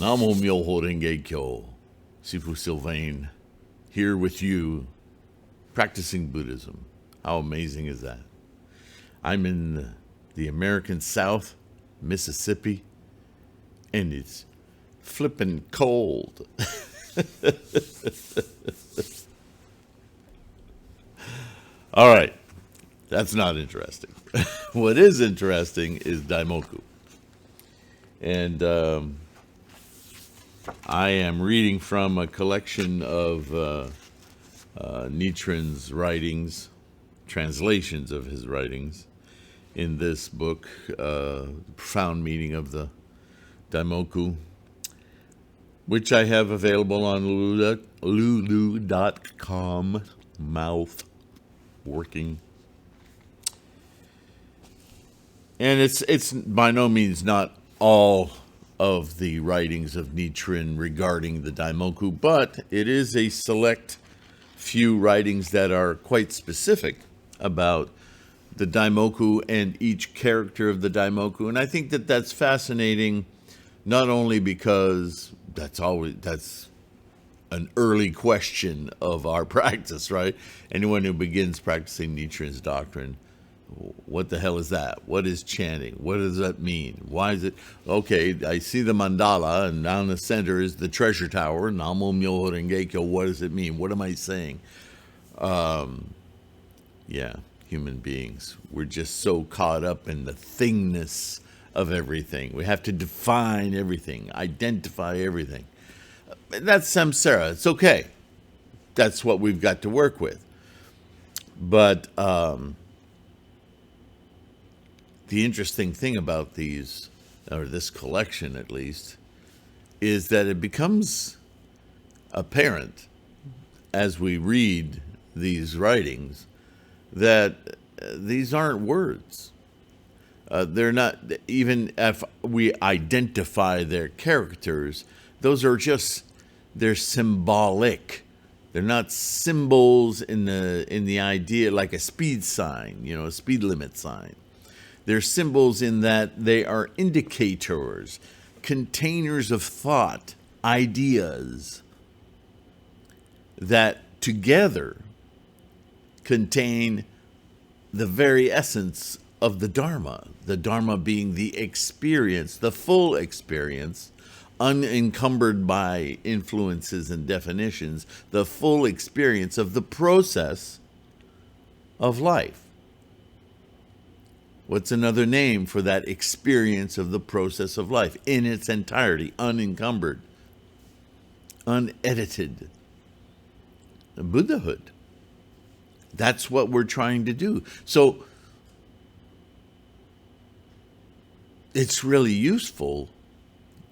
Namo Myoho Renge Kyo, Sifu Sylvain, here with you, practicing Buddhism. How amazing is that? I'm in the American South, Mississippi, and it's flipping cold. All right, that's not interesting. What is interesting is Daimoku. And I am reading from a collection of Nichiren's writings, translations of his writings, in this book, Profound Meaning of the Daimoku, which I have available on lulu.com, mouth working. And it's by no means not all of the writings of Nichiren regarding the Daimoku, but it is a select few writings that are quite specific about the Daimoku and each character of the Daimoku. And I think that that's fascinating, not only because that's an early question of our practice, right? Anyone who begins practicing Nichiren's doctrine, what the hell is that? What is chanting? What does that mean? Why is it? Okay, I see the mandala, and down the center is the treasure tower. Namo Myoho Renge Kyo. What does it mean? What am I saying? Yeah, human beings. We're just so caught up in the thingness of everything. We have to define everything, identify everything. That's samsara. It's okay. That's what we've got to work with. But the interesting thing about these, or this collection at least, is that it becomes apparent as we read these writings that these aren't words. They're not, even if we identify their characters, those are just, they're symbolic. They're not symbols in the idea like a speed sign, a speed limit sign. They're symbols in that they are indicators, containers of thought, ideas that together contain the very essence of the Dharma being the experience, the full experience, unencumbered by influences and definitions, the full experience of the process of life. What's another name for that experience of the process of life in its entirety, unencumbered, unedited? Buddhahood. That's what we're trying to do. So it's really useful,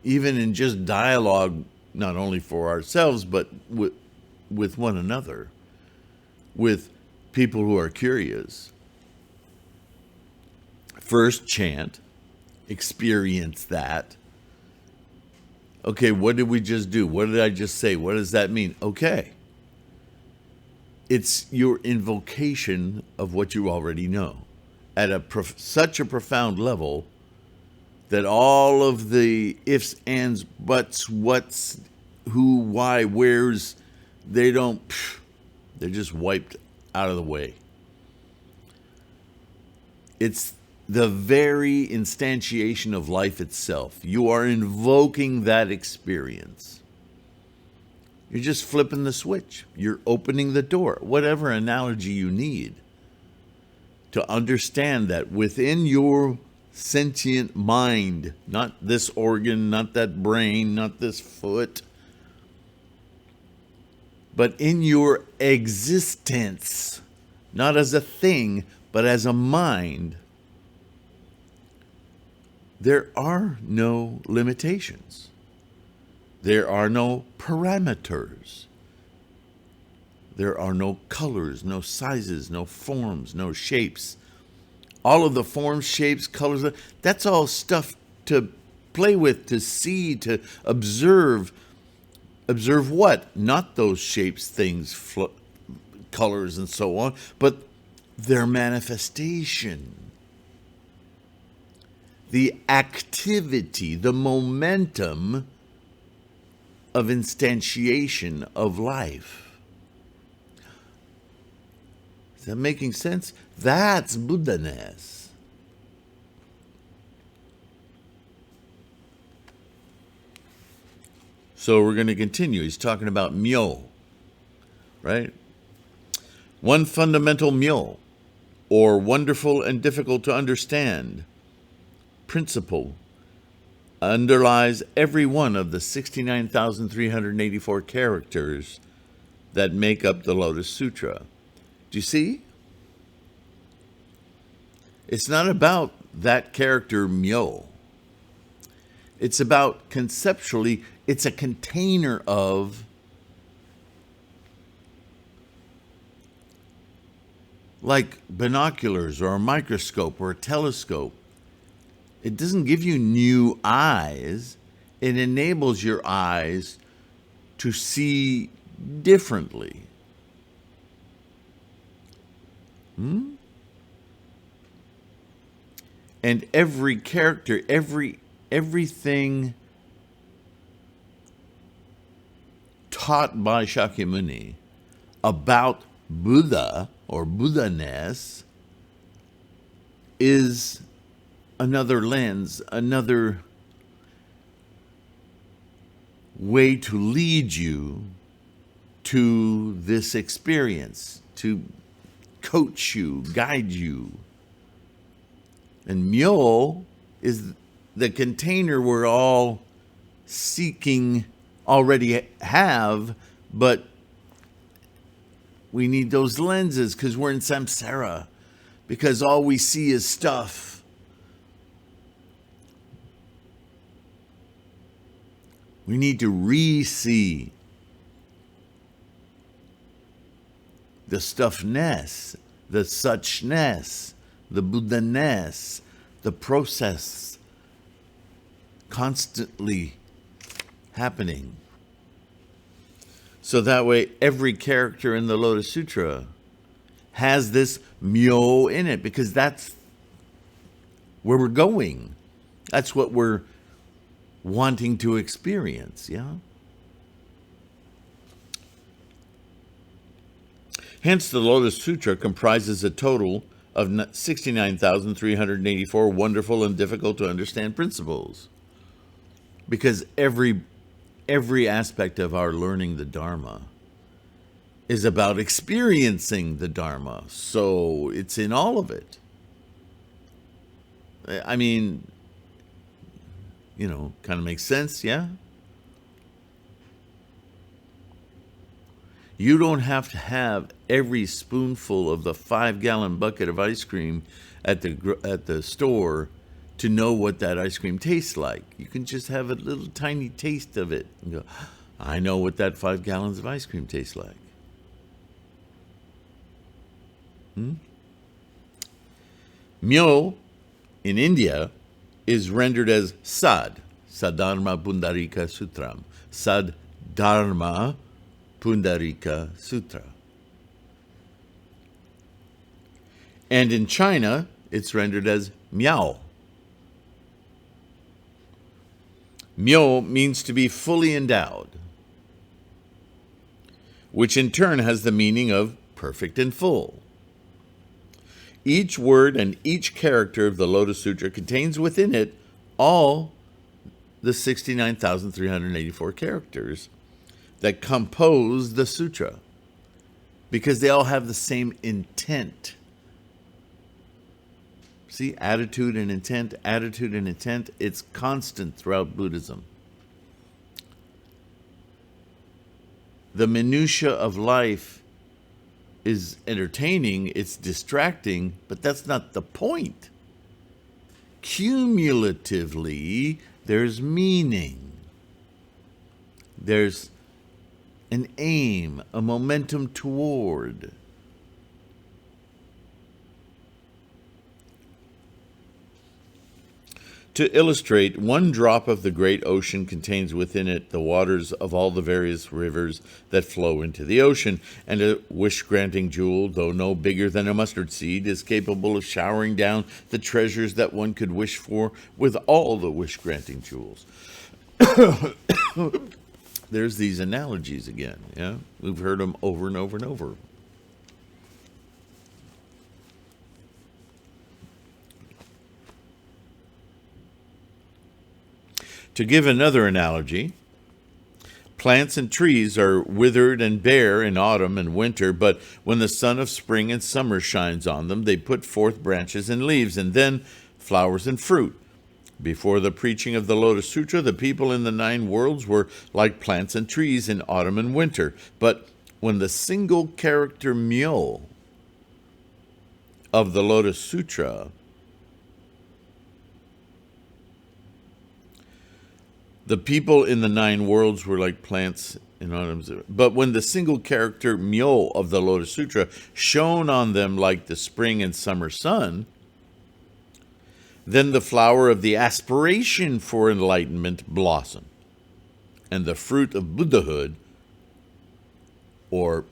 even in just dialogue, not only for ourselves, but with one another, with people who are curious. First chant, experience that. Okay, what did we just do? What did I just say? What does that mean? Okay. It's your invocation of what you already know at such a profound level that all of the ifs, ands, buts, whats, who, why, where's, they're just wiped out of the way. It's the very instantiation of life itself. You are invoking that experience. You're just flipping the switch. You're opening the door. Whatever analogy you need to understand that within your sentient mind, not this organ, not that brain, not this foot, but in your existence, not as a thing, but as a mind, there are no limitations. There are no parameters. There are no colors, no sizes, no forms, no shapes. All of the forms, shapes, colors, that's all stuff to play with, to see, to observe. Observe what? Not those shapes, things, colors, and so on, but their manifestation. The activity, the momentum of instantiation of life. Is that making sense? That's Buddhaness. So we're going to continue. He's talking about myo, right? One fundamental myo, or wonderful and difficult to understand principle, underlies every one of the 69,384 characters that make up the Lotus Sutra. Do you see? It's not about that character myo. It's about conceptually, it's a container of like binoculars or a microscope or a telescope. It doesn't give you new eyes. It enables your eyes to see differently. And every character, everything taught by Shakyamuni about Buddha or Buddhaness is another lens, another way to lead you to this experience, to coach you, guide you. And myo is the container we're all seeking, already have, but we need those lenses because we're in samsara, because all we see is stuff. We need to re-see the stuffness, the suchness, the Buddhaness, the process constantly happening. So that way, every character in the Lotus Sutra has this myo in it, because that's where we're going. That's what we're wanting to experience, yeah? Hence, the Lotus Sutra comprises a total of 69,384 wonderful and difficult to understand principles. Because every aspect of our learning the Dharma is about experiencing the Dharma. So it's in all of it. I mean, kind of makes sense, yeah? You don't have to have every spoonful of the 5-gallon bucket of ice cream at the store to know what that ice cream tastes like. You can just have a little tiny taste of it and go, I know what that 5 gallons of ice cream tastes like. Myo in India is rendered as Sad, Sadharma Pundarika Sutram, Sadharma Pundarika Sutra. And in China, it's rendered as Miao. Myo means to be fully endowed, which in turn has the meaning of perfect and full. Each word and each character of the Lotus Sutra contains within it all the 69,384 characters that compose the sutra, because they all have the same intent. See, attitude and intent, it's constant throughout Buddhism. The minutiae of life is entertaining, it's distracting, but that's not the point. Cumulatively, there's meaning. There's an aim, a momentum toward. To illustrate, one drop of the great ocean contains within it the waters of all the various rivers that flow into the ocean, and a wish-granting jewel, though no bigger than a mustard seed, is capable of showering down the treasures that one could wish for with all the wish-granting jewels. there's these analogies again. Yeah, we've heard them over and over and over. To give another analogy, plants and trees are withered and bare in autumn and winter, but when the sun of spring and summer shines on them, they put forth branches and leaves, and then flowers and fruit. Before the preaching of the Lotus Sutra, the people in the 9 worlds were like plants and trees in autumn and winter. But when the single character myo of the Lotus Sutra, the people in the 9 worlds were like plants in autumn. But when the single character myo of the Lotus Sutra shone on them like the spring and summer sun, then the flower of the aspiration for enlightenment blossomed, and the fruit of Buddhahood, or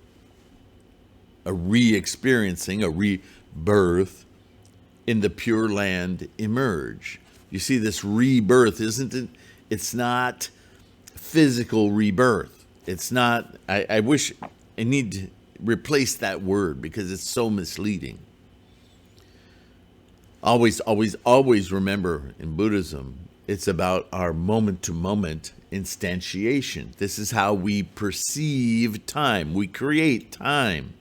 a re-experiencing, a rebirth in the Pure Land, emerge. You see, this rebirth, isn't it? It's not physical rebirth. It's not, I wish, I need to replace that word because it's so misleading. Always, always, always remember in Buddhism, it's about our moment-to-moment instantiation. This is how we perceive time. We create time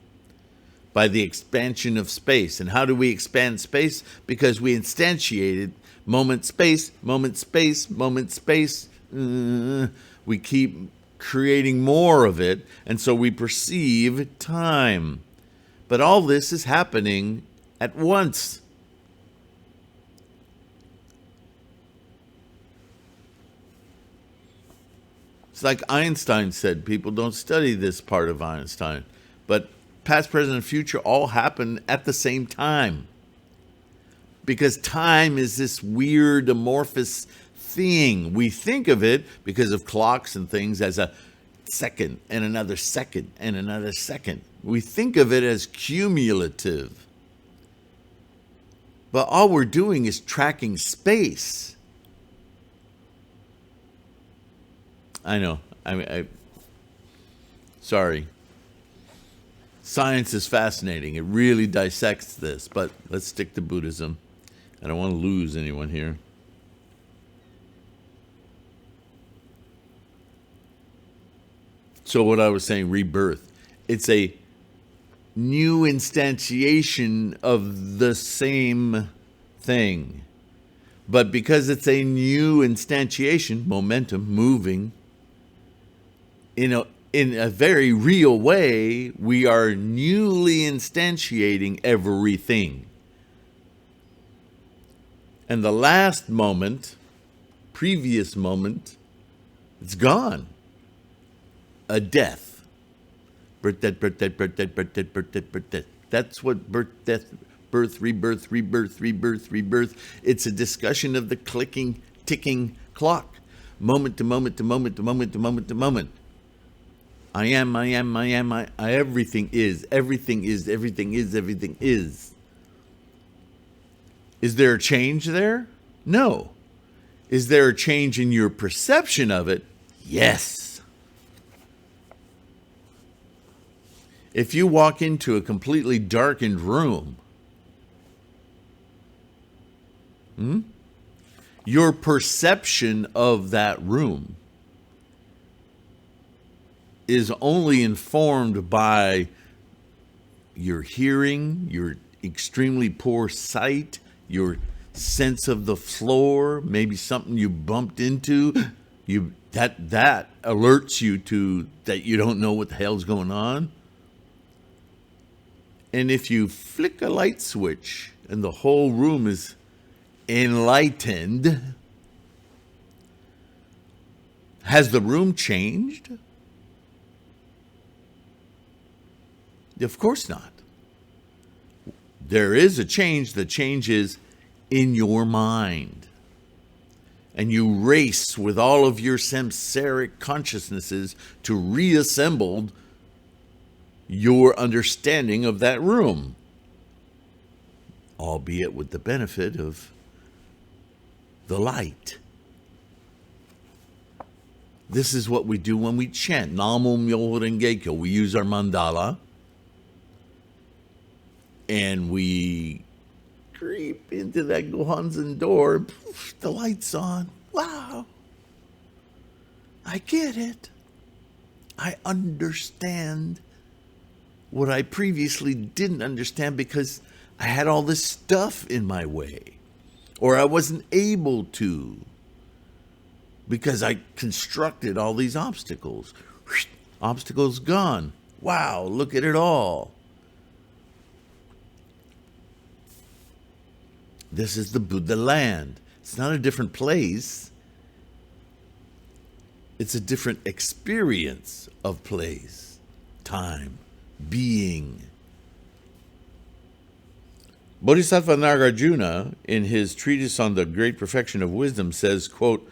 by the expansion of space. And how do we expand space? Because we instantiated moment, space, moment, space, moment, space. We keep creating more of it, and so we perceive time. But all this is happening at once. It's like Einstein said, people don't study this part of Einstein, but past, present, and future all happen at the same time. Because time is this weird amorphous thing. We think of it, because of clocks and things, as a second and another second and another second. We think of it as cumulative. But all we're doing is tracking space. I know. Sorry. Science is fascinating. It really dissects this, but let's stick to Buddhism. I don't want to lose anyone here. So what I was saying, rebirth. It's a new instantiation of the same thing. But because it's a new instantiation, momentum, moving, in a very real way, we are newly instantiating everything. And the last moment, previous moment, it's gone. A death. Birth, death, birth, death, birth, death, birth, death, birth, death, birth, death. That's what birth, death, birth, rebirth, rebirth, rebirth, rebirth. It's a discussion of the clicking, ticking clock. Moment to moment to moment to moment to moment to moment. I am, everything is, everything is, everything is, everything is. Is there a change there? No. Is there a change in your perception of it? Yes. If you walk into a completely darkened room, your perception of that room is only informed by your hearing, your extremely poor sight, your sense of the floor, maybe something you bumped into, that alerts you to that you don't know what the hell's going on. And if you flick a light switch and the whole room is enlightened, has the room changed? Of course not. There is a change. The change is in your mind. And you race with all of your samsaric consciousnesses to reassemble your understanding of that room, albeit with the benefit of the light. This is what we do when we chant Namo Myoho Renge Kyo. We use our mandala and we creep into that Gohanzen door. Poof, the light's on. Wow. I get it. I understand what I previously didn't understand because I had all this stuff in my way, or I wasn't able to because I constructed all these obstacles. Obstacles gone. Wow, look at it all. This is the Buddha land. It's not a different place. It's a different experience of place, time, being. Bodhisattva Nagarjuna, in his treatise on the great perfection of wisdom, says, quote,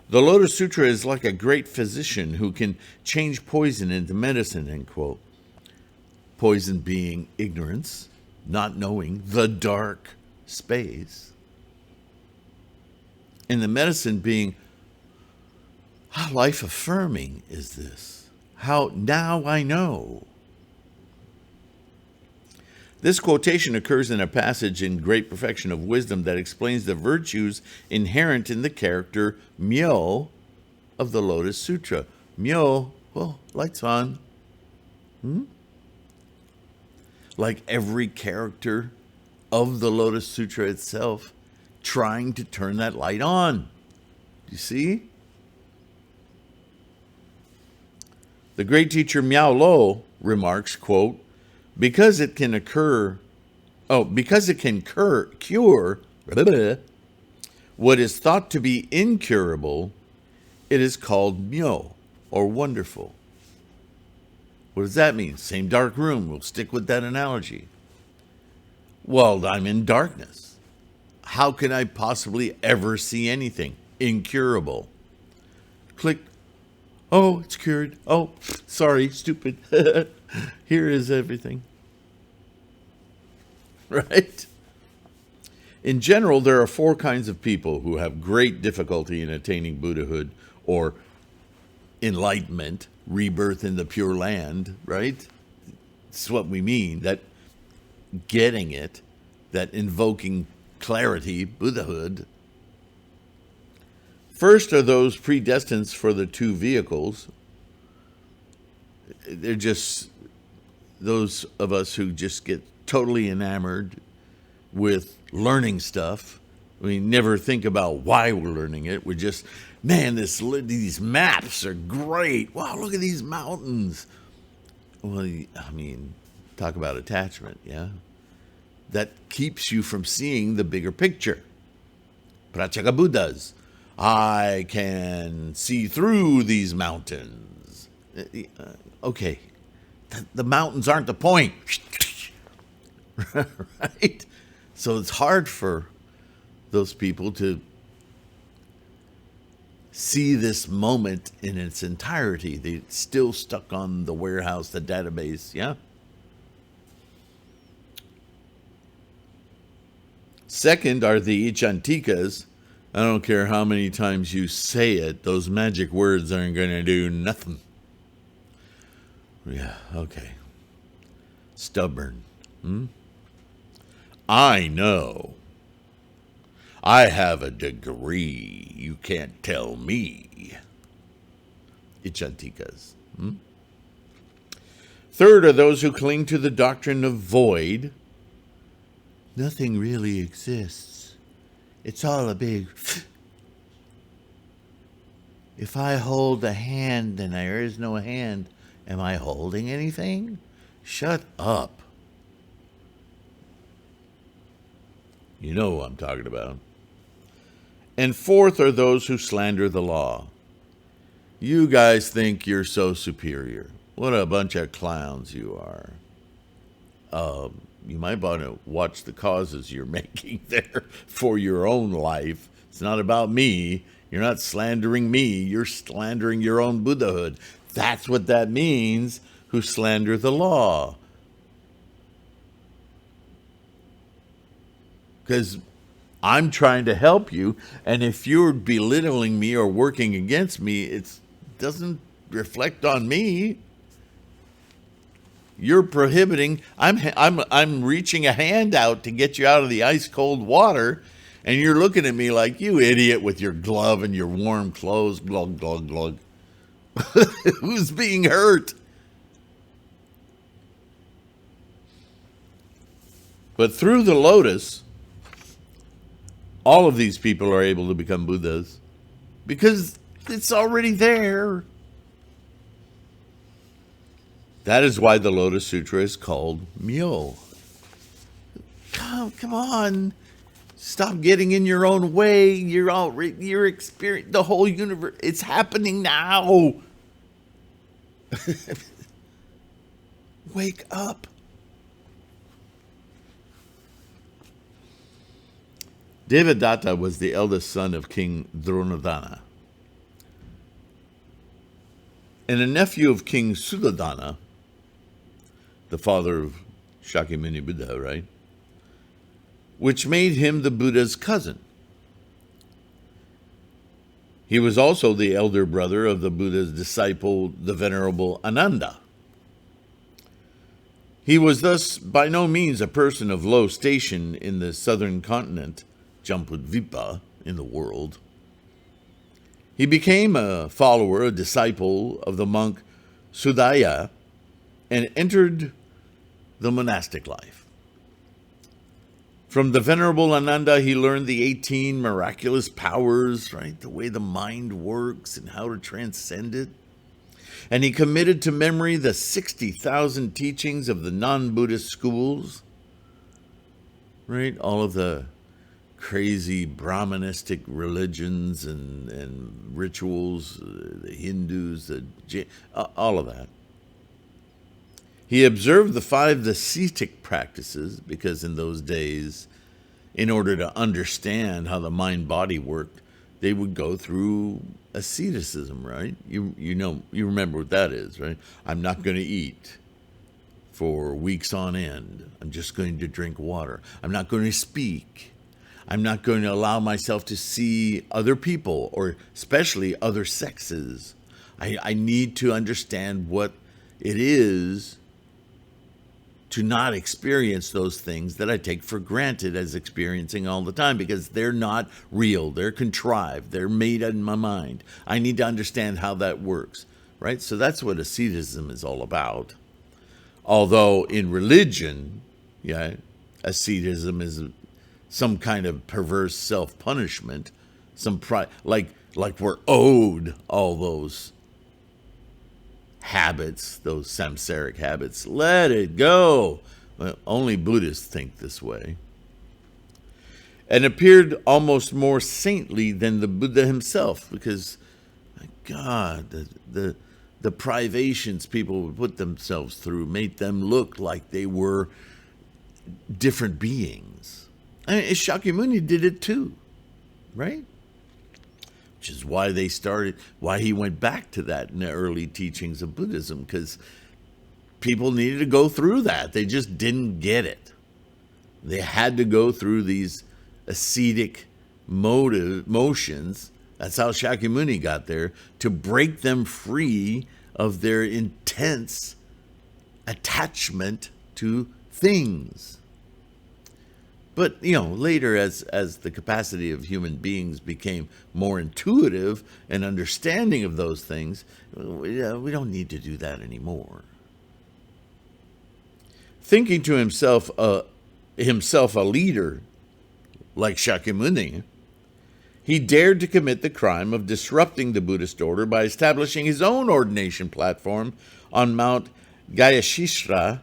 "The Lotus Sutra is like a great physician who can change poison into medicine," end quote. Poison being ignorance, not knowing, the dark space. And the medicine being, how life-affirming is this? How now I know. This quotation occurs in a passage in Great Perfection of Wisdom that explains the virtues inherent in the character Myo of the Lotus Sutra. Myo, well, lights on. Like every character of the Lotus Sutra itself, trying to turn that light on. You see? The great teacher Miao Lo remarks, quote, because it can cure what is thought to be incurable, it is called myo, or wonderful. What does that mean? Same dark room. We'll stick with that analogy. Well, I'm in darkness. How can I possibly ever see anything incurable? Click. Oh, it's cured. Oh, sorry, stupid. Here is everything. Right? In general, there are 4 kinds of people who have great difficulty in attaining Buddhahood or enlightenment, rebirth in the Pure Land, right? It's what we mean, that getting it, that invoking clarity, Buddhahood. First are those predestined for the 2 vehicles. They're just those of us who just get totally enamored with learning stuff. We never think about why we're learning it. We're just, man, these maps are great. Wow, look at these mountains. Well, I mean, talk about attachment, yeah? That keeps you from seeing the bigger picture. Pratyeka Buddhas. I can see through these mountains. Okay, the mountains aren't the point. Right? So it's hard for those people to see this moment in its entirety. They're still stuck on the warehouse, the database, yeah? Second are the Ichantikas. I don't care how many times you say it, those magic words aren't going to do nothing. Yeah, okay. Stubborn. I know. I have a degree. You can't tell me. Ichantikas. Third are those who cling to the doctrine of void. Nothing really exists. It's all a big... If I hold a hand and there is no hand, am I holding anything? Shut up. You know what I'm talking about. And fourth are those who slander the law. You guys think you're so superior. What a bunch of clowns you are. You might want to watch the causes you're making there for your own life. It's not about me. You're not slandering me. You're slandering your own Buddhahood. That's what that means, who slander the law. Because I'm trying to help you, and if you're belittling me or working against me, doesn't reflect on me. You're prohibiting. I'm reaching a hand out to get you out of the ice cold water, and you're looking at me like, you idiot, with your glove and your warm clothes. Glug glug glug. Who's being hurt? But through the Lotus, all of these people are able to become Buddhas because it's already there. That is why the Lotus Sutra is called Myo. Come on. Stop getting in your own way. You're experiencing the whole universe. It's happening now. Wake up. Devadatta was the eldest son of King Dronadana and a nephew of King Suddhodana, the father of Shakyamuni Buddha, right? Which made him the Buddha's cousin. He was also the elder brother of the Buddha's disciple, the Venerable Ananda. He was thus by no means a person of low station in the southern continent, Jambudvipa, in the world. He became a follower, a disciple of the monk Sudaya, and entered the monastic life. From the Venerable Ananda, he learned the 18 miraculous powers, right? The way the mind works and how to transcend it. And he committed to memory the 60,000 teachings of the non-Buddhist schools, right? All of the crazy Brahmanistic religions and rituals, the Hindus, all of that. He observed the 5 ascetic practices because in those days, in order to understand how the mind-body worked, they would go through asceticism, right? You remember what that is, right? I'm not going to eat for weeks on end. I'm just going to drink water. I'm not going to speak. I'm not going to allow myself to see other people, or especially other sexes. I need to understand what it is to not experience those things that I take for granted as experiencing all the time, because they're not real, they're contrived, they're made in my mind. I need to understand how that works, right? So that's what asceticism is all about. Although in religion, asceticism is some kind of perverse self-punishment, like we're owed all those habits, those samsaric habits. Let it go. Well, only Buddhists think this way. And appeared almost more saintly than the Buddha himself, because, my God, the privations people would put themselves through made them look like they were different beings. I mean, Shakyamuni did it too, right? Which is why why he went back to that in the early teachings of Buddhism, because people needed to go through that. They just didn't get it. They had to go through these ascetic motions. That's how Shakyamuni got there, to break them free of their intense attachment to things. But, later as the capacity of human beings became more intuitive and understanding of those things, we don't need to do that anymore. Thinking to himself a leader like Shakyamuni, he dared to commit the crime of disrupting the Buddhist order by establishing his own ordination platform on Mount Gayasishra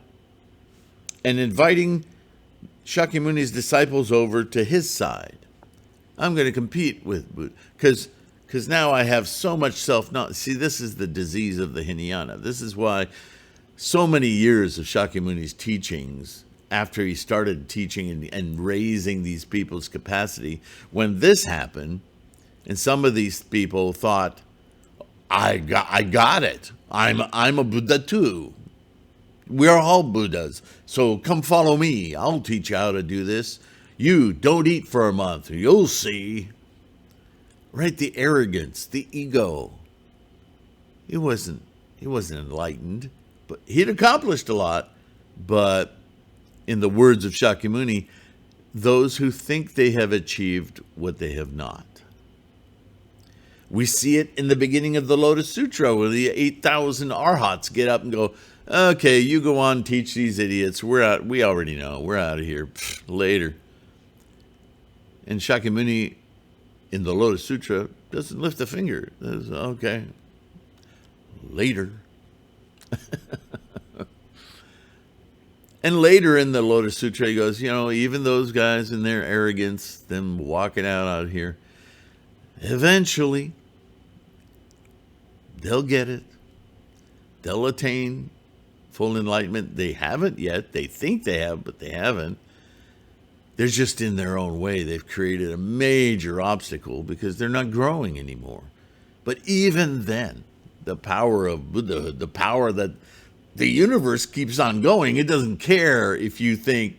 and inviting Shakyamuni's disciples over to his side. I'm going to compete with Buddha because now I have so much self-knowledge. See, this is the disease of the Hinayana. This is why so many years of Shakyamuni's teachings, after he started teaching and raising these people's capacity, when this happened, and some of these people thought, I got it. I'm a Buddha too. We're all Buddhas, so come follow me. I'll teach you how to do this. You don't eat for a month. You'll see. Right? The arrogance, the ego. he wasn't enlightened, but he'd accomplished a lot. But in the words of Shakyamuni, those who think they have achieved what they have not. We see it in the beginning of the Lotus Sutra, where the 8,000 arhats get up and go, okay, you go on, teach these idiots. We're out. We already know. We're out of here. Pfft, later. And Shakyamuni in the Lotus Sutra doesn't lift a finger. Says, okay, later. And later in the Lotus Sutra, he goes, even those guys in their arrogance, them walking out here, eventually, they'll get it. They'll attain full enlightenment. They haven't yet. They think they have, but they haven't. They're just in their own way. They've created a major obstacle because they're not growing anymore. But even then, the power of Buddhahood, the power that the universe keeps on going, it doesn't care if you think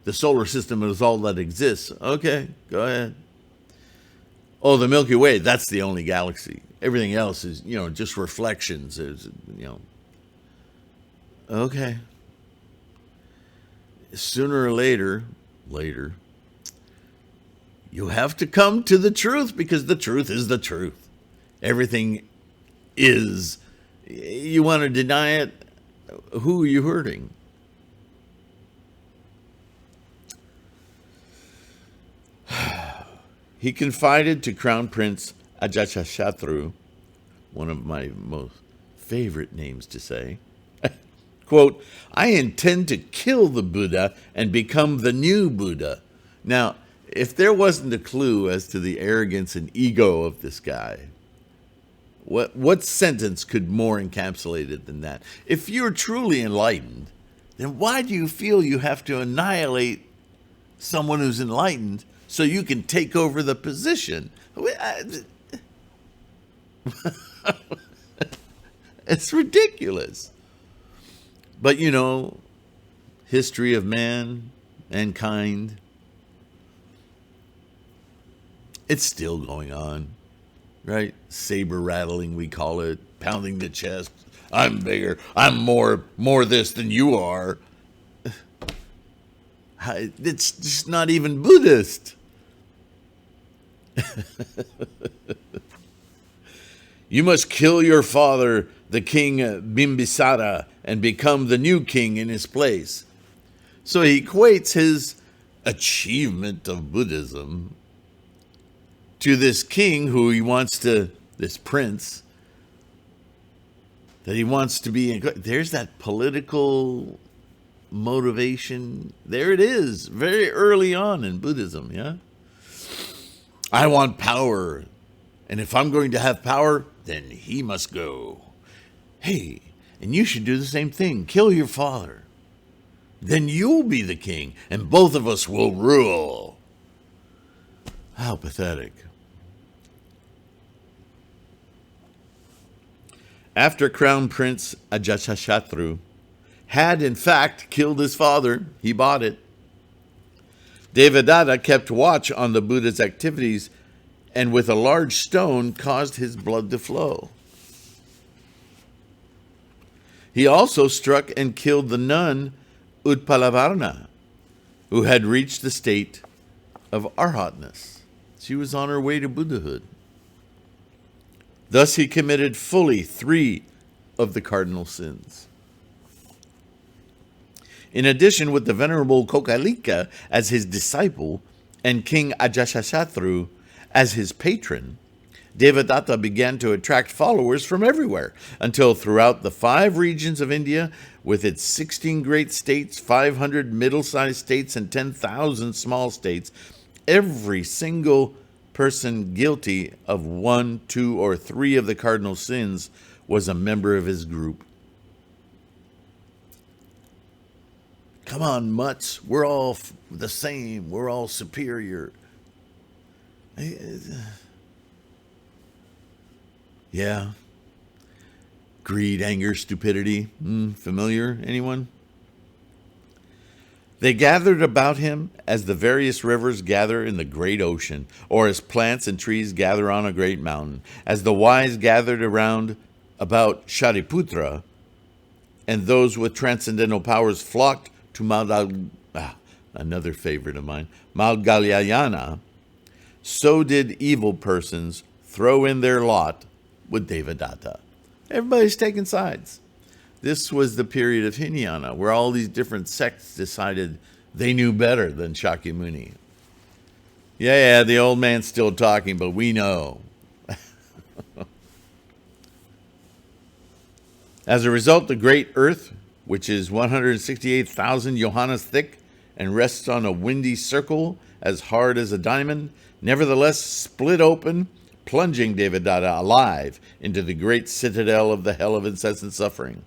the solar system is all that exists. Okay, go ahead. Oh, the Milky Way, that's the only galaxy. Everything else is, just reflections. Okay. Sooner or later, you have to come to the truth, because the truth is the truth. Everything is. You want to deny it? Who are you hurting? He confided to Crown Prince Ajatashatru, one of my most favorite names to say, quote, I intend to kill the Buddha and become the new Buddha. Now, if there wasn't a clue as to the arrogance and ego of this guy, what sentence could more encapsulate it than that? If you're truly enlightened, then why do you feel you have to annihilate someone who's enlightened so you can take over the position? It's ridiculous. But, history of mankind, it's still going on. Right? Saber rattling, we call it. Pounding the chest. I'm bigger. I'm more this than you are. It's just not even Buddhist. You must kill your father, the king Bimbisara, and become the new king in his place. So he equates his achievement of Buddhism to this king who he wants to, this prince, that he wants to be. There's that political motivation. There it is, very early on in Buddhism, yeah? I want power, and if I'm going to have power, then he must go. Hey, and you should do the same thing. Kill your father. Then you'll be the king, and both of us will rule. How pathetic. After Crown Prince Ajatashatru had, in fact, killed his father, he bought it. Devadatta kept watch on the Buddha's activities and with a large stone caused his blood to flow. He also struck and killed the nun Utpalavarna, who had reached the state of arhatness. She was on her way to Buddhahood. Thus he committed fully 3 of the cardinal sins. In addition, with the Venerable Kokalika as his disciple and King Ajatashatru as his patron, Devadatta began to attract followers from everywhere, until throughout the 5 regions of India, with its 16 great states, 500 middle-sized states, and 10,000 small states, every single person guilty of 1, 2, or 3 of the cardinal sins was a member of his group. Come on, mutts. We're all the same. We're all superior. Yeah. Greed, anger, stupidity. Familiar? Anyone? They gathered about him as the various rivers gather in the great ocean, or as plants and trees gather on a great mountain, as the wise gathered around about Shariputra, and those with transcendental powers flocked to another favorite of mine, Malgalyayana, so did evil persons throw in their lot with Devadatta. Everybody's taking sides. This was the period of Hinayana, where all these different sects decided they knew better than Shakyamuni. Yeah, the old man's still talking, but we know. As a result, the great earth, which is 168,000 yohanas thick and rests on a windy circle as hard as a diamond, nevertheless split open, plunging Devadatta alive into the great citadel of the hell of incessant suffering.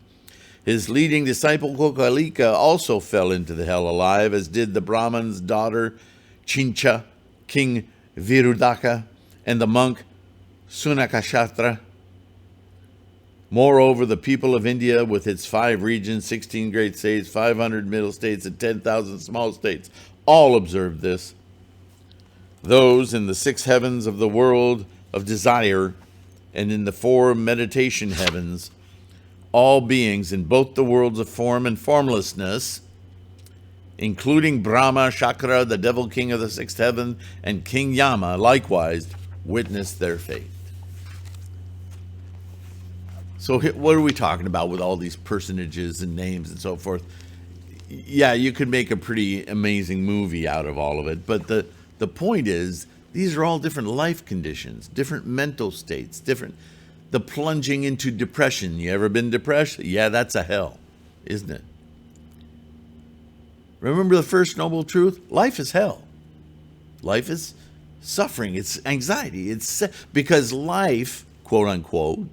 His leading disciple Kokalika also fell into the hell alive, as did the Brahman's daughter Chincha, King Virudaka, and the monk Sunakashatra. Moreover, the people of India, with its 5 regions, 16 great states, 500 middle states, and 10,000 small states, all observed this. Those in the 6 heavens of the world of desire and in the 4 meditation heavens, all beings in both the worlds of form and formlessness, including Brahma, Shakra, the devil king of the 6th heaven, and King Yama, likewise, witnessed their fate. So what are we talking about with all these personages and names and so forth? Yeah, you could make a pretty amazing movie out of all of it, but the point is, these are all different life conditions, different mental states, different. The plunging into depression. You ever been depressed? Yeah, that's a hell, isn't it? Remember the first noble truth? Life is hell. Life is suffering. It's anxiety. It's because life, quote unquote,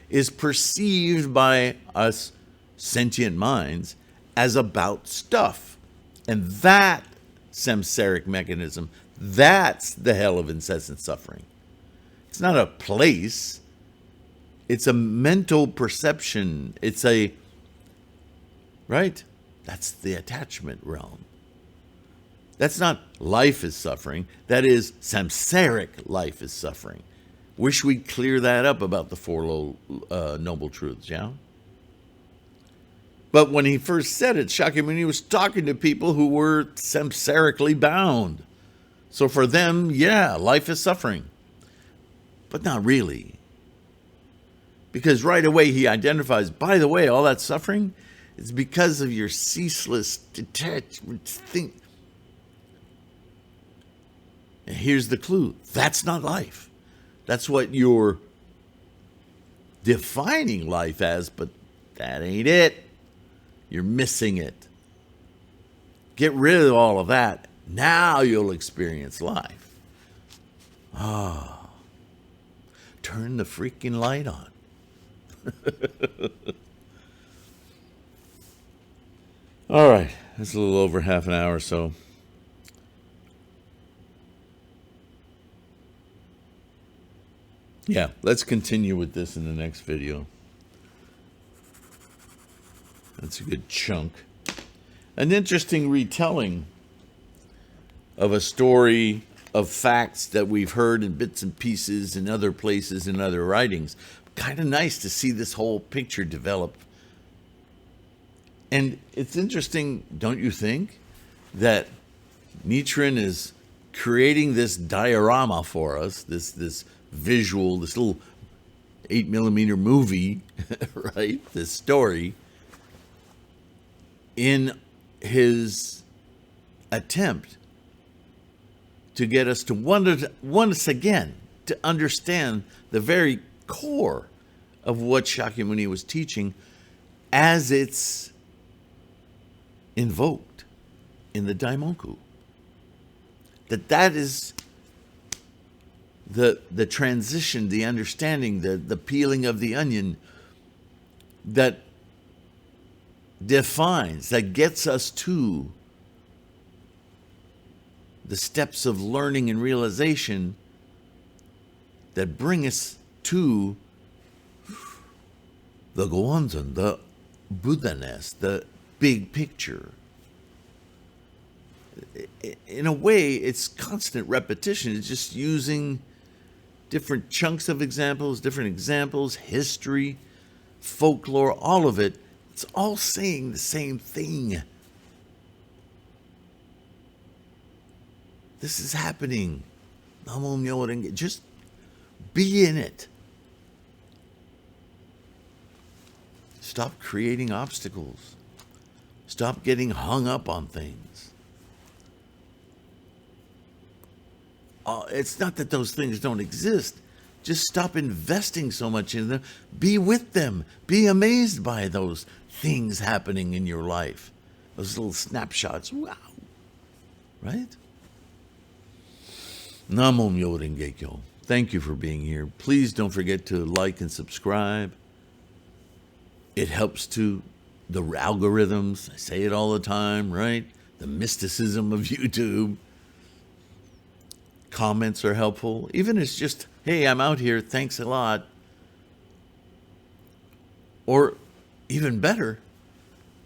is perceived by us sentient minds as about stuff. And that samsaric mechanism, that's the hell of incessant suffering. It's not a place. It's a mental perception. It's a, right? That's the attachment realm. That's not life is suffering. That is samsaric life is suffering. Wish we'd clear that up about the 4 noble truths, yeah? But when he first said it, Shakyamuni was talking to people who were samsarically bound. So for them, yeah, life is suffering. But not really. Because right away he identifies, by the way, all that suffering is because of your ceaseless detachment. And here's the clue. That's not life. That's what you're defining life as, but that ain't it. You're missing it. Get rid of all of that. Now you'll experience life. Turn the freaking light on. All right, that's a little over half an hour, so yeah, let's continue with this in the next video. That's a good chunk. An interesting retelling of a story of facts that we've heard in bits and pieces in other places in other writings. Kind of nice to see this whole picture develop. And it's interesting, don't you think, that Nichiren is creating this diorama for us, this visual, this little 8mm movie, right? This story, in his attempt to get us to once again to understand the very core of what Shakyamuni was teaching as it's invoked in the Daimoku. That is the transition, the understanding, the peeling of the onion that defines, that gets us to the steps of learning and realization that bring us to the Goanzan, the Buddhaness, the big picture. In a way, it's constant repetition. It's just using different chunks of examples, history, folklore, all of it, it's all saying the same thing. This is happening. Just be in it. Stop creating obstacles. Stop getting hung up on things. It's not that those things don't exist. Just stop investing so much in them. Be with them. Be amazed by those things happening in your life. Those little snapshots. Wow. Right? Namo Myoho Renge Kyo. Thank you for being here. Please don't forget to like and subscribe. It helps to the algorithms. I say it all the time, right? The mysticism of YouTube. Comments are helpful. Even if it's just, hey, I'm out here, thanks a lot. Or even better,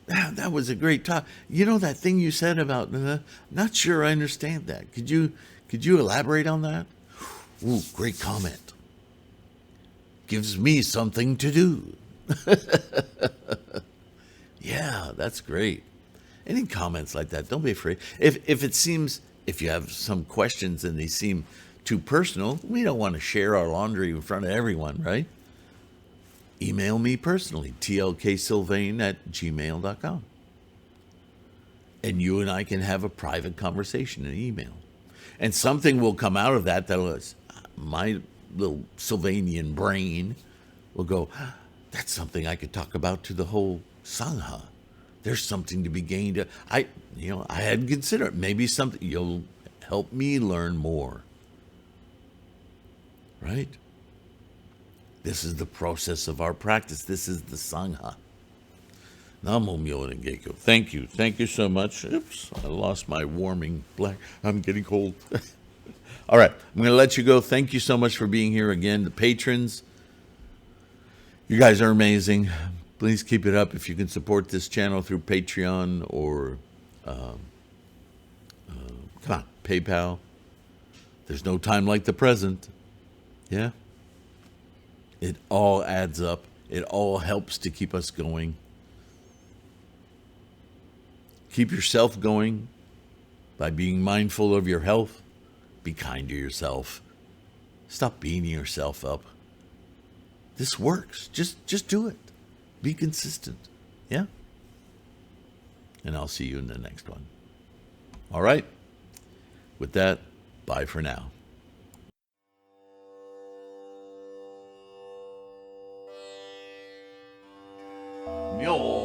that was a great talk. You know that thing you said about, not sure I understand that. Could you elaborate on that? Ooh, great comment. Gives me something to do. Yeah, that's great. Any comments like that, don't be afraid. If you have some questions and they seem too personal, we don't want to share our laundry in front of everyone, right? Email me personally, tlksylvain@gmail.com. And you and I can have a private conversation in email. And something will come out of that my little Sylvanian brain will go, that's something I could talk about to the whole Sangha. There's something to be gained. I hadn't considered it. Maybe something you'll help me learn more. Right? This is the process of our practice. This is the Sangha. Namo Myoho Renge Kyo. Thank you. Thank you so much. Oops, I lost my warming black. I'm getting cold. All right, I'm going to let you go. Thank you so much for being here again. The patrons, you guys are amazing. Please keep it up. If you can support this channel through Patreon or PayPal. There's no time like the present. Yeah? It all adds up. It all helps to keep us going. Keep yourself going by being mindful of your health. Be kind to yourself. Stop beating yourself up. This works. Just do it. Be consistent. Yeah? And I'll see you in the next one. All right? With that, bye for now. Myo.